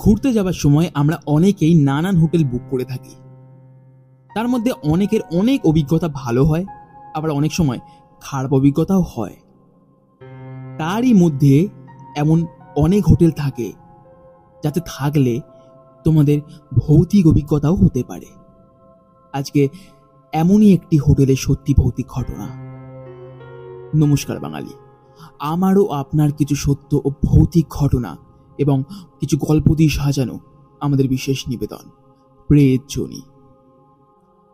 ঘুরতে যাওয়ার সময় আমরা অনেকেই নানান হোটেল বুক করে থাকি। তার মধ্যে অনেকের অনেক অভিজ্ঞতা ভালো হয়, আবার অনেক সময় খারাপ অভিজ্ঞতাও হয়। তারই মধ্যে এমন অনেক হোটেল থাকে যাতে থাকলে তোমাদের ভৌতিক অভিজ্ঞতাও হতে পারে। আজকে এমনই একটি হোটেলের সত্যি ভৌতিক ঘটনা। নমস্কার বাঙালি, আমারও আপনার কিছু সত্য ও ভৌতিক ঘটনা এবং কিছু গল্প দিয়ে সাজানো আমাদের বিশেষ নিবেদন প্রেত জনি।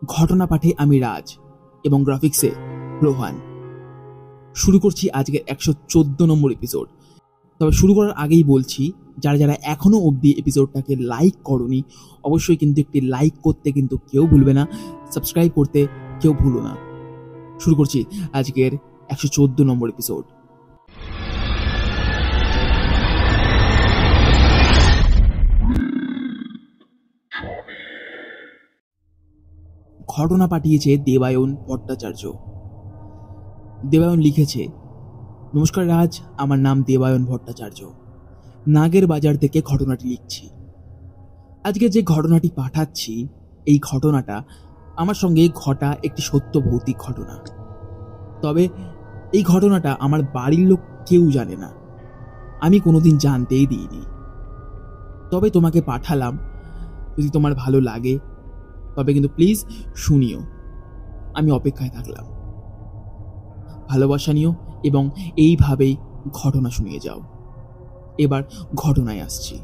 ঘটনা পাঠে আমি রাজ এবং গ্রাফিক্সে রোহান। শুরু করছি আজকের 114 নম্বর এপিসোড। তবে শুরু করার আগেই বলছি, যারা যারা এখনো অবধি এপিসোডটাকে লাইক করনি, অবশ্যই কিন্তু একটি লাইক করতে কিন্তু কেউ ভুলবে না, সাবস্ক্রাইব করতে কেউ ভুলো না। শুরু করছি আজকের 114 নম্বর এপিসোড। ঘটনা পাঠিয়েছে দেবায়ন ভট্টাচার্য। দেবায়ন লিখেছে, নমস্কার রাজ, আমার নাম দেবায়ন ভট্টাচার্য, নাগের বাজার থেকে ঘটনাটি লিখছি। আজকে যে ঘটনাটি পাঠাচ্ছি, এই ঘটনাটা আমার সঙ্গে ঘটা একটি সত্য ভৌতিক ঘটনা। তবে এই ঘটনাটা আমার বাড়ির লোক কেউ জানে না, আমি কোনোদিন জানতেই দিইনি। তবে তোমাকে পাঠালাম, যদি তোমার ভালো লাগে তবে কিন্তু প্লিজ শুনিও। আমি অপেক্ষায় থাকলাম। ভালোবাসা নিও এবং এইভাবেই ঘটনা শুনিয়ে যাও। এবার ঘটনায় আসছি।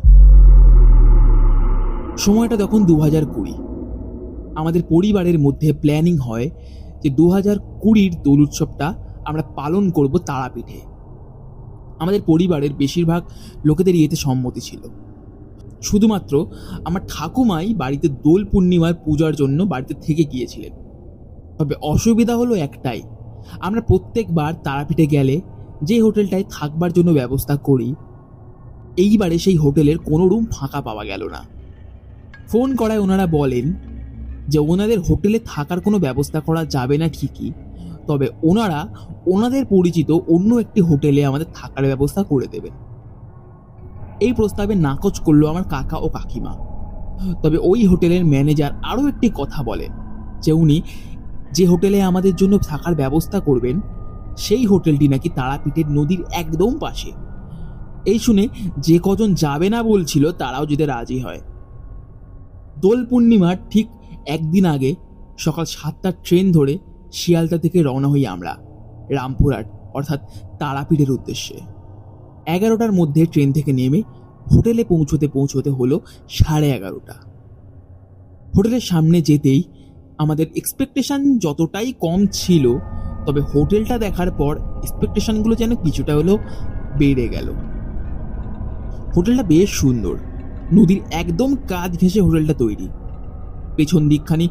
সময়টা তখন 2020। আমাদের পরিবারের মধ্যে প্ল্যানিং হয় যে 2020 দোল উৎসবটা আমরা পালন করব তারাপীঠে। আমাদের পরিবারের বেশিরভাগ লোকেদের এতে সম্মতি ছিল। শুধুমাত্র আমার ঠাকুমাই বাড়িতে দোল পূর্ণিমার পূজার জন্য বাড়িতে থেকে গিয়েছিলেন। তবে অসুবিধা হলো একটাই, আমরা প্রত্যেকবার তারাপীঠে গেলে যে হোটেলটায় থাকবার জন্য ব্যবস্থা করি, এইবারে সেই হোটেলের কোনো রুম ফাঁকা পাওয়া গেল না। ফোন করায় ওনারা বলেন যে ওনাদের হোটেলে থাকার কোনো ব্যবস্থা করা যাবে না ঠিকই, তবে ওনারা ওনাদের পরিচিত অন্য একটি হোটেলে আমাদের থাকার ব্যবস্থা করে দেবেন। এই প্রস্তাবে নাকচ করলো আমার কাকা ও কাকিমা। তবে ওই হোটেলের ম্যানেজার আরও একটি কথা বলেন যে উনি যে হোটেলে আমাদের জন্য থাকার ব্যবস্থা করবেন সেই হোটেলটি নাকি তারাপীঠের নদীর একদম পাশে। এই শুনে যে কজন যাবে না বলছিল তারাও যেতে রাজি হয়। দোল পূর্ণিমার ঠিক একদিন আগে সকাল 7টার ট্রেন ধরে শিয়ালদা থেকে রওনা হই আমরা রামপুরহাট অর্থাৎ তারাপীঠের উদ্দেশ্যে। 11টার মধ্যে ট্রেন থেকে নেমে হোটেলে পৌঁছতে হলো 11:30। হোটেলের সামনে যেতেই আমাদের এক্সপেকটেশন যতটাই কম ছিল, তবে হোটেলটা দেখার পর এক্সপেকটেশনগুলো যেন কিছুটা হলেও বেড়ে গেল। হোটেলটা বেশ সুন্দর, নদীর একদম কাছ ঘেঁষে হোটেলটা তৈরি। পেছন দিকখানি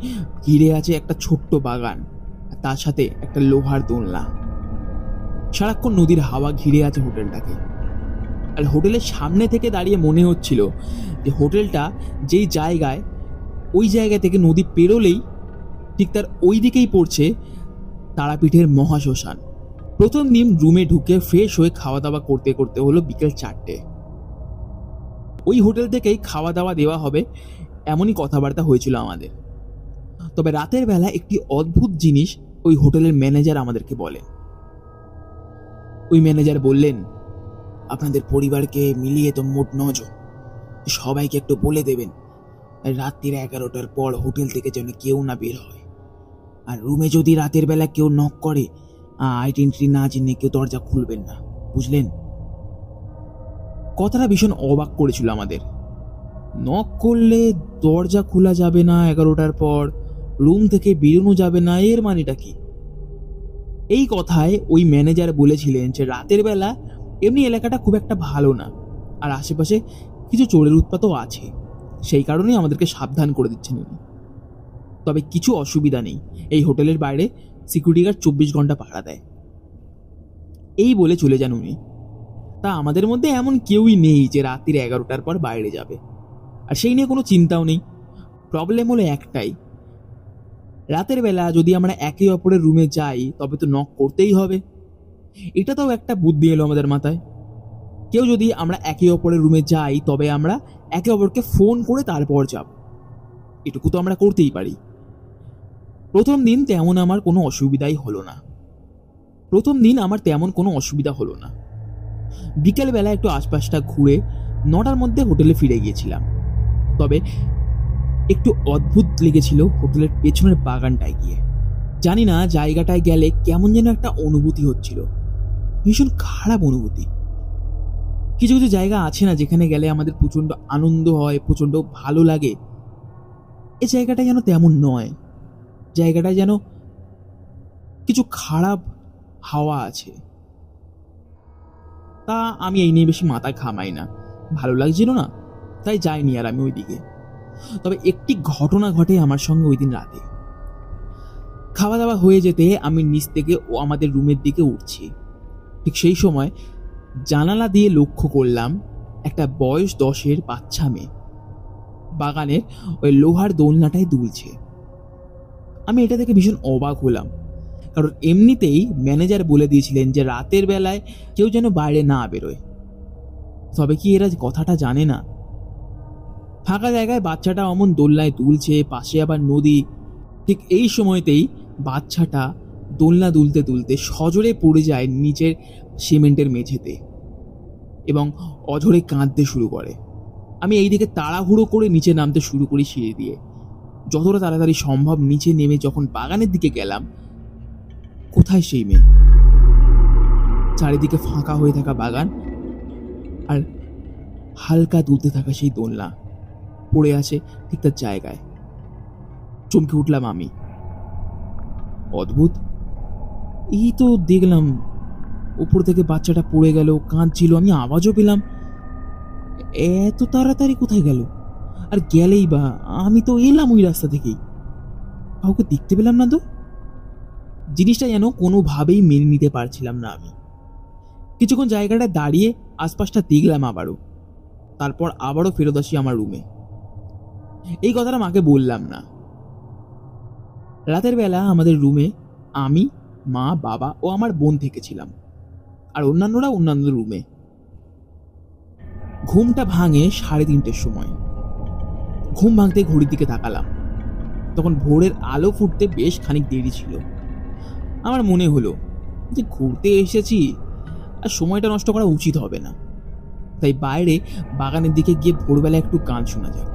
ঘিরে আছে একটা ছোট্ট বাগান, তার সাথে একটা লোহার দোলনা। সারাক্ষণ নদীর হাওয়া ঘিরে আছে হোটেলটাকে। আর হোটেলের সামনে থেকে দাঁড়িয়ে মনে হচ্ছিল যে হোটেলটা যেই জায়গায়, ওই জায়গা থেকে নদী পেরোলেই ঠিক তার ওই দিকেই পড়ছে তারাপীঠের মহাশ্মশান। প্রথম দিন রুমে ঢুকে ফ্রেশ হয়ে খাওয়া দাওয়া করতে করতে হলো বিকেল 4টে। ওই হোটেল থেকেই খাওয়া দাওয়া দেওয়া হবে এমনই কথাবার্তা হয়েছিল আমাদের। তবে রাতের বেলা একটি অদ্ভুত জিনিস ওই হোটেলের ম্যানেজার আমাদেরকে বলেন। ওই ম্যানেজার বললেন, আপনাদের পরিবারকে মিলিয়ে তো মোট 9 জন, সবাইকে একটু বলে দেবেন রাত্রির 11টার পর হোটেল থেকে যেন কেউ না বের হয়। আর রুমে যদি রাতের বেলা কেউ নক করে, আইডেন্টিটি না জেনে কেউ দরজা খুলবেন না, বুঝলেন? কথাটা ভীষণ অবাক করেছিল আমাদের। নক করলে দরজা খোলা যাবে না 11টার পর, রুম থেকে বেরোনো যাবে না, এর মানেটা কি? এই কথায় ওই ম্যানেজার বলেছিলেন যে রাতের বেলা এমনি এলাকাটা খুব একটা ভালো না, আর আশেপাশে কিছু চোরের উৎপাতও আছে, সেই কারণেই আমাদেরকে সাবধান করে দিচ্ছেন উনি। তবে কিছু অসুবিধা নেই, এই হোটেলের বাইরে সিকিউরিটি গার্ড 24 ঘন্টা পাহারা দেয়। এই বলে চলে যান উনি। তা আমাদের মধ্যে এমন কেউই নেই যে রাত্রির 11টার পর বাইরে যাবে, আর সেই নিয়ে কোনো চিন্তাও নেই। প্রবলেম হলো একটাই, রাতের বেলা যদি আমরা একে অপরের রুমে যাই তবে তো নক করতেই হবে। এটা তো একটা বুদ্ধি এলো আমাদের মাথায়। কেউ যদি আমরা একে অপরের রুমে যাই তবে আমরা একে অপরকে ফোন করে তারপর যাব, এটুকু তো আমরা করতেই পারি। প্রথম দিন তেমন আমার কোনো অসুবিধাই হলো না। বিকেলবেলা একটু আশপাশটা ঘুরে 9টার মধ্যে হোটেলে ফিরে গিয়েছিলাম। তবে একটু অদ্ভুত লেগেছিল হোটেলের পেছনের বাগানটায় গিয়ে। জানি না জায়গাটায় গেলে কেমন যেন একটা অনুভূতি হচ্ছিল, ভীষণ খারাপ অনুভূতি। কিছু কিছু জায়গা আছে না যেখানে গেলে আমাদের প্রচন্ড আনন্দ হয়, প্রচন্ড ভালো লাগে। এই জায়গাটা যেন তেমন নয়, জায়গাটায় যেন কিছু খারাপ হাওয়া আছে। তা আমি এই নিয়ে বেশি মাথায় ঘামাই না, ভালো লাগছিল না তাই যাইনি আর আমি ওইদিকে। তবে একটি ঘটনা ঘটে আমার সঙ্গে ওই দিন রাতে। খাওয়া দাওয়া হয়ে যেতে আমি নিচ থেকে আমাদের রুমের দিকে উঠছি। ঠিক সেই সময় জানালা দিয়ে লক্ষ্য করলাম একটা বয়স 10-এর বাচ্চা মেয়ে বাগানের ওই লোহার দোলনাটায় দুলছে। আমি এটা দেখে ভীষণ অবাক হলাম, কারণ এমনিতেই ম্যানেজার বলে দিয়েছিলেন যে রাতের বেলায় কেউ যেন বাইরে না বেরোয়। তবে কি এরা কথাটা জানে না? ফাঁকা জায়গায় বাচ্চাটা অমন দোলনায় দুলছে, পাশে আবার নদী। ঠিক এই সময়তেই বাচ্চাটা দোলনা দুলতে দুলতে সজোরে পড়ে যায় নিচের সিমেন্টের মেঝেতে এবং অঝরে কাঁদতে শুরু করে। আমি এই দিকে তাড়াহুড়ো করে নিচে নামতে শুরু করি সিঁড়ি দিয়ে। যতটা তাড়াতাড়ি সম্ভব নিচে নেমে যখন বাগানের দিকে গেলাম, কোথায় সেই মেয়ে? চারিদিকে ফাঁকা হয়ে থাকা বাগান আর হালকা দুলতে থাকা সেই দোলনা পড়ে আছে ঠিক তার জায়গায়। চমকে উঠলাম আমি। অদ্ভুত, এই তো দেখলাম উপর থেকে বাচ্চাটা পড়ে গেল, কাঁদছিল, আমি আওয়াজও পেলাম। এত তাড়াতাড়ি কোথায় গেল? আর গেলেই বা আমি তো এলাম ওই রাস্তা থেকেই, কাউকে দেখতে পেলাম না তো। জিনিসটা যেন কোনোভাবেই মেনে নিতে পারছিলাম না আমি। কিছুক্ষণ জায়গাটা দাঁড়িয়ে আশপাশটা দেখলাম তারপর আবারও ফেরত আসি আমার রুমে। এই কথাটা মাকে বললাম না। রাতের বেলা আমাদের রুমে আমি, মা, বাবা ও আমার বোন থেকেছিলাম, আর অন্যান্যরা অন্যান্য রুমে। ঘুমটা ভাঙে 3:30-র সময়। ঘুম ভাঙতে ঘড়ির দিকে তাকালাম, তখন ভোরের আলো ফুটতে বেশ খানিক দেরি ছিল। আমার মনে হলো যে ঘুরতে এসেছি আর সময়টা নষ্ট করা উচিত হবে না, তাই বাইরে বাগানের দিকে গিয়ে ভোরবেলা একটু গান শোনা যাক।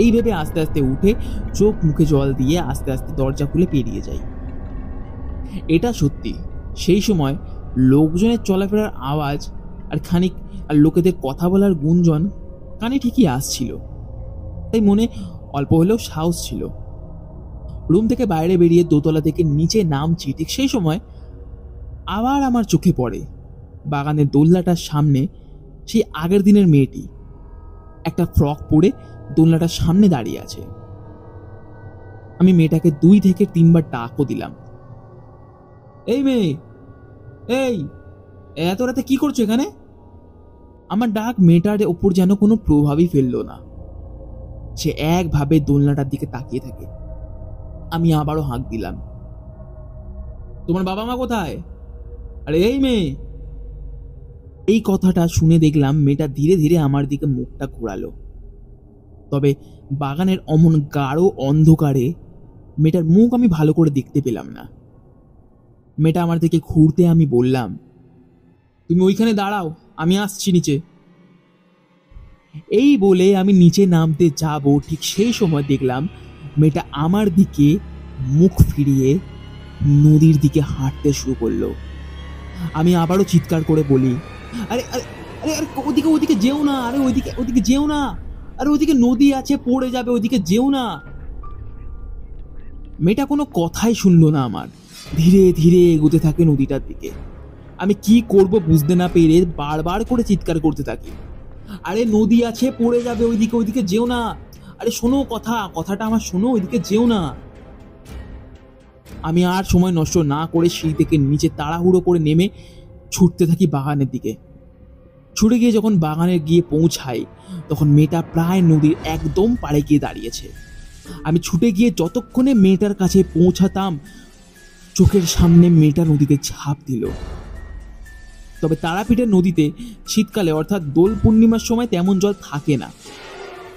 এই ভেবে আস্তে আস্তে উঠে চোখ মুখে জল দিয়ে আস্তে আস্তে দরজা খুলে পেরিয়ে যাই। এটা সত্যি, সেই সময় লোকজনের চলাফেরার আওয়াজ আর লোকেদের কথা বলার গুঞ্জন কানে ঠিকই আসছিল, তাই মনে অল্প হলেও সাহস ছিল। রুম থেকে বাইরে বেরিয়ে দোতলা থেকে নিচে নামছি, ঠিক সেই সময় আবার আমার চোখে পড়ে বাগানের দোলনাটার সামনে সেই আগের দিনের মেয়েটি একটা ফ্রক পরে দোলনাটার সামনে দাঁড়িয়ে আছে। আমি মেয়েটাকে 2 থেকে 3 বার ডাকও দিলাম, এই মেয়ে, এই এত রাতে কি করছো এখানে? আমার ডাক মেয়েটার ওপর যেন কোনো প্রভাবই ফেললো না। সে একভাবে দোলনাটার দিকে তাকিয়ে থাকে। আমি আবারও হাঁক দিলাম, তোমার বাবা মা কোথায়? আরে এই মেয়ে। এই কথাটা শুনে দেখলাম মেয়েটা ধীরে ধীরে আমার দিকে মুখটা ঘোরালো। তবে বাগানের অমন গাঢ় অন্ধকারে মেয়েটার মুখ আমি ভালো করে দেখতে পেলাম না। মেয়েটা আমার দিকে ঘুরতে আমি বললাম, তুমি ওইখানে দাঁড়াও, আমি আসছি নিচে। এই বলে আমি নিচে নামতে যাব, ঠিক সেই সময় দেখলাম মেয়েটা আমার দিকে মুখ ফিরিয়ে নদীর দিকে হাঁটতে শুরু করলো। আমি আবারও চিৎকার করে বলি, আরে আরে আরে আরে ওদিকে যেও না, আরে ওদিকে যেও না, আরে ওদিকে নদী আছে, পড়ে যাবে, ওদিকে যেও না। মেয়েটা কোনো কথাই শুনলো না আমার, ধীরে ধীরে এগোতে থাকে নদীটার দিকে। আমি কি করব বুঝতে না পেরে বারবার করে চিৎকার করতে থাকি, আরে নদী আছে, পড়ে যাবে, ওইদিকে যেও না, আরে শোনো, কথাটা আমার শোনো, ওইদিকে যেও না। আমি আর সময় নষ্ট না করে সিঁড়ি থেকে নিচে তাড়াহুড়ো করে নেমে ছুটতে থাকি বাগানের দিকে। ছুটে গিয়ে যখন বাগানে গিয়ে পৌঁছাই, তখন মেয়েটা প্রায় নদীর একদম পাড়ে গিয়ে দাঁড়িয়েছে। আমি ছুটে গিয়ে যতক্ষণে মেয়েটার কাছে পৌঁছাতাম, চোখের সামনে মেয়েটা নদীতে ঝাঁপ দিল। তবে তারাপীঠের নদীতে শীতকালে অর্থাৎ দোল পূর্ণিমার সময় তেমন জল থাকে না।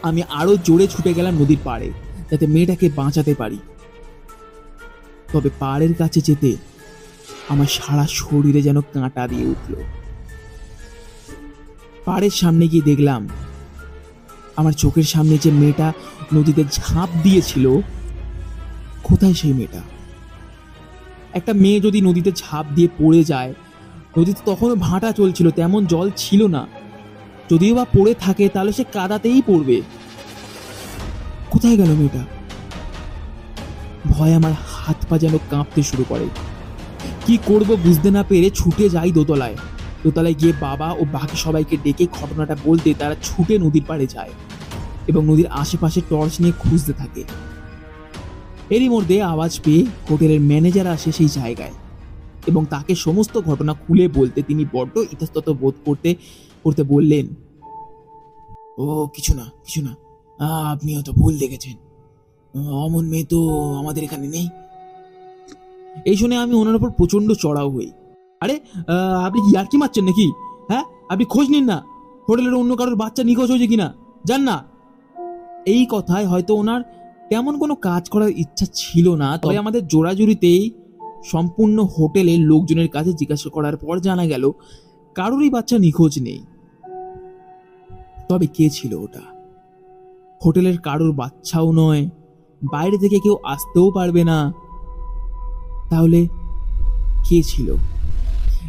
আমি আরো জোরে ছুটে গেলাম নদীর পাড়ে, যাতে মেয়েটাকে বাঁচাতে পারি। তবে পাড়ের কাছে যেতে আমার সারা শরীরে যেন কাঁটা দিয়ে উঠল। পাড়ের সামনে গিয়ে দেখলাম আমার চোখের সামনে যে মেয়েটা নদীতে ঝাঁপ দিয়েছিল, কোথায় সেই মেয়েটা? একটা মেয়ে যদি নদীতে ঝাঁপ দিয়ে পড়ে যায়, নদীতে তখনও ভাঁটা চলছিল, তেমন জল ছিল না, যদিও বা পড়ে থাকে তাহলে সে কাদাতেই পড়বে। কোথায় গেল মেয়েটা? ভয় আমার হাত পা যেন কাঁপতে শুরু করে। কি করব বুঝতে না পেরে ছুটে যাই দোতলায়। দোতলায় গিয়ে বাবা ও বাকি সবাইকে ডেকে ঘটনাটা বলতে তারা ছুটে নদীর পাড়ে যায় এবং নদীর আশেপাশে টর্চ নিয়ে খুঁজতে থাকে। এরই মধ্যে আওয়াজ পেয়ে হোটেলের ম্যানেজার আসে সেই জায়গায় এবং তাকে সমস্ত ঘটনা খুলে বলতে তিনি বড্ড ইতস্তত বোধ করতে করতে বললেন, ও কিছু না কিছু না, আপনি হয়তো ভুল দেখেছেন, অমন মেয়ে তো আমাদের এখানে নেই। এই শুনে আমি ওনার উপর প্রচন্ড চড়াও হই। আরে আপনি কি ইয়ার্কি মারছেন নাকি? হ্যাঁ, আপনি খোঁজ নিন না হোটেলের অন্য কারোর বাচ্চা নিখোঁজ হয়েছে কিনা, জান না। এই কথায় হয়তো ওনার তেমন কোনো কাজ করার ইচ্ছা ছিল না, তবে আমাদের জোড়াজুড়িতেই সম্পূর্ণ হোটেলের লোকজনের কাছে জিজ্ঞাসা করার পর জানা গেল কারোরই বাচ্চা নিখোঁজ নেই। তবে কে ছিল ওটা? হোটেলের কারোর বাচ্চাও নয়, বাইরে থেকে কেউ আসতেও পারবে না। তাহলে কে ছিল?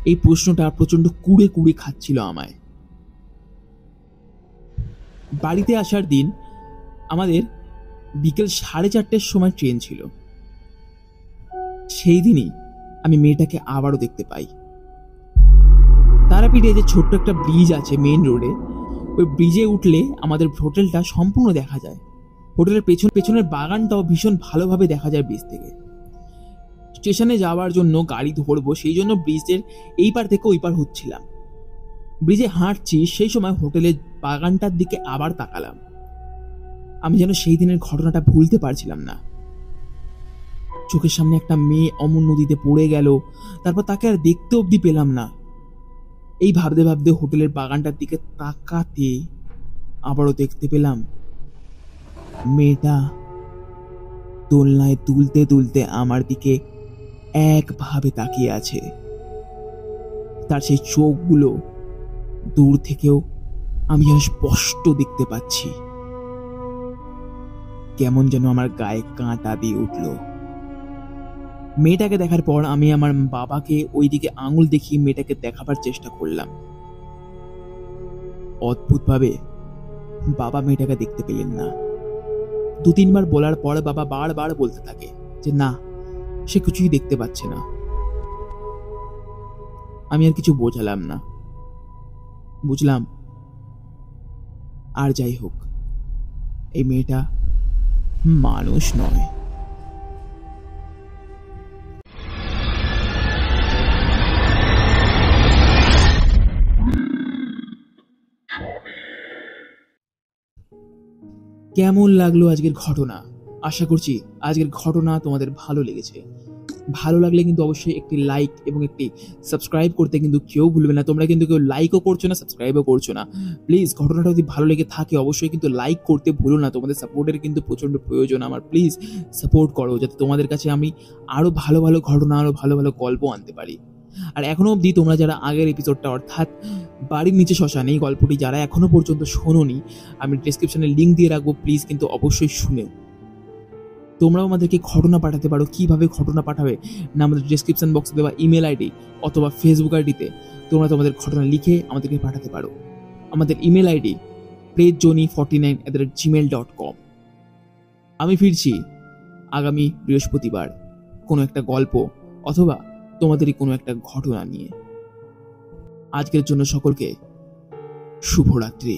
এই প্রশ্নটা প্রচন্ড কুড়ে কুড়ে খাচ্ছিল আমায়। বাড়িতে আসার দিন আমাদের বিকেল 4:30টার সময় ট্রেন ছিল। সেই দিনই আমি মেয়েটাকে আবারও দেখতে পাই। তারাপীঠে যে ছোট্ট একটা ব্রিজ আছে মেইন রোডে, ওই ব্রিজে উঠলে আমাদের হোটেলটা সম্পূর্ণ দেখা যায়। হোটেলের পেছনের বাগানটাও ভীষণ ভালোভাবে দেখা যায় ব্রিজ থেকে। স্টেশনে যাওয়ার জন্য গাড়ি ধরবো, সেই জন্য ব্রিজের এই পার থেকে ওই পার হচ্ছিলাম। ব্রিজে হাঁটছি, সেই সময় হোটেলের বাগানটার দিকে আবার তাকালাম। আমি যেন সেই দিনের ঘটনাটা ভুলতে পারছিলাম না। চোখের সামনে একটা মেয়ে অমন নদীতে পড়ে গেল, তারপর তাকে আর দেখতে অবধি পেলাম না। এই ভাবতে ভাবতে হোটেলের বাগানটার দিকে তাকাতে আবারও দেখতে পেলাম মেয়েটা দোলনায় তুলতে তুলতে আমার দিকে একভাবে তাকিয়ে আছে। তার সেই চোখগুলো দূর থেকেও আমি যেন স্পষ্ট দেখতে পাচ্ছি। কেমন যেন আমার গায়ে কাঁটা দিয়ে উঠল। মেয়েটাকে দেখার পর আমি আমার বাবাকে ওইদিকে আঙুল দেখিয়ে মেয়েটাকে দেখাবার চেষ্টা করলাম। অদ্ভুতভাবে বাবা মেয়েটাকে দেখতে পেলেন না। 2-3 বার বলার পর বাবা বারবার বলতে থাকে যে না, সে কিছুই দেখতে পাচ্ছে না। আমি আর কিছু বোঝালাম না। বুঝলাম আর যাই হোক, এই মেয়েটা মানুষ নয়। কেমন লাগলো আজকের ঘটনা? আশা করছি আজকের ঘটনা তোমাদের ভালো লেগেছে। ভালো লাগলে কিন্তু অবশ্যই একটি লাইক এবং একটি সাবস্ক্রাইব করতে কিন্তু কেউ ভুলবে না। তোমরা কিন্তু কেউ লাইকও করছো না, সাবস্ক্রাইবও করছো না। প্লিজ, ঘটনাটা যদি ভালো লেগে থাকে অবশ্যই কিন্তু লাইক করতে ভুলো না। তোমাদের সাপোর্টের কিন্তু প্রচন্ড প্রয়োজন আমার। প্লিজ সাপোর্ট করো, যাতে তোমাদের কাছে আমি আরো ভালো ভালো ঘটনা, আরো ভালো ভালো গল্প আনতে পারি। আর এখনো অবধি তোমরা যারা আগের এপিসোডটা অর্থাৎ বাড়ির নিচে শ্মশান, এই গল্পটি যারা এখনো পর্যন্ত শোনোনি, আমি ডেসক্রিপশনে লিঙ্ক দিয়ে রাখবো, প্লিজ কিন্তু অবশ্যই শুনেও। তোমরাও আমাদেরকে ঘটনা পাঠাতে পারো। কিভাবে ঘটনা পাঠাবে না, আমাদের ডেসক্রিপশন বক্সে দেওয়া ইমেল আইডি অথবা ফেসবুক আইডিতে তোমরা তোমাদের ঘটনা লিখে আমাদেরকে পাঠাতে পারো। আমাদের ইমেল আইডি prejoni49@gmail.com। আমি ফিরছি আগামী বৃহস্পতিবার কোনো একটা গল্প অথবা তোমাদেরই কোনো একটা ঘটনা নিয়ে। আজকের জন্য সকলকে শুভরাত্রি।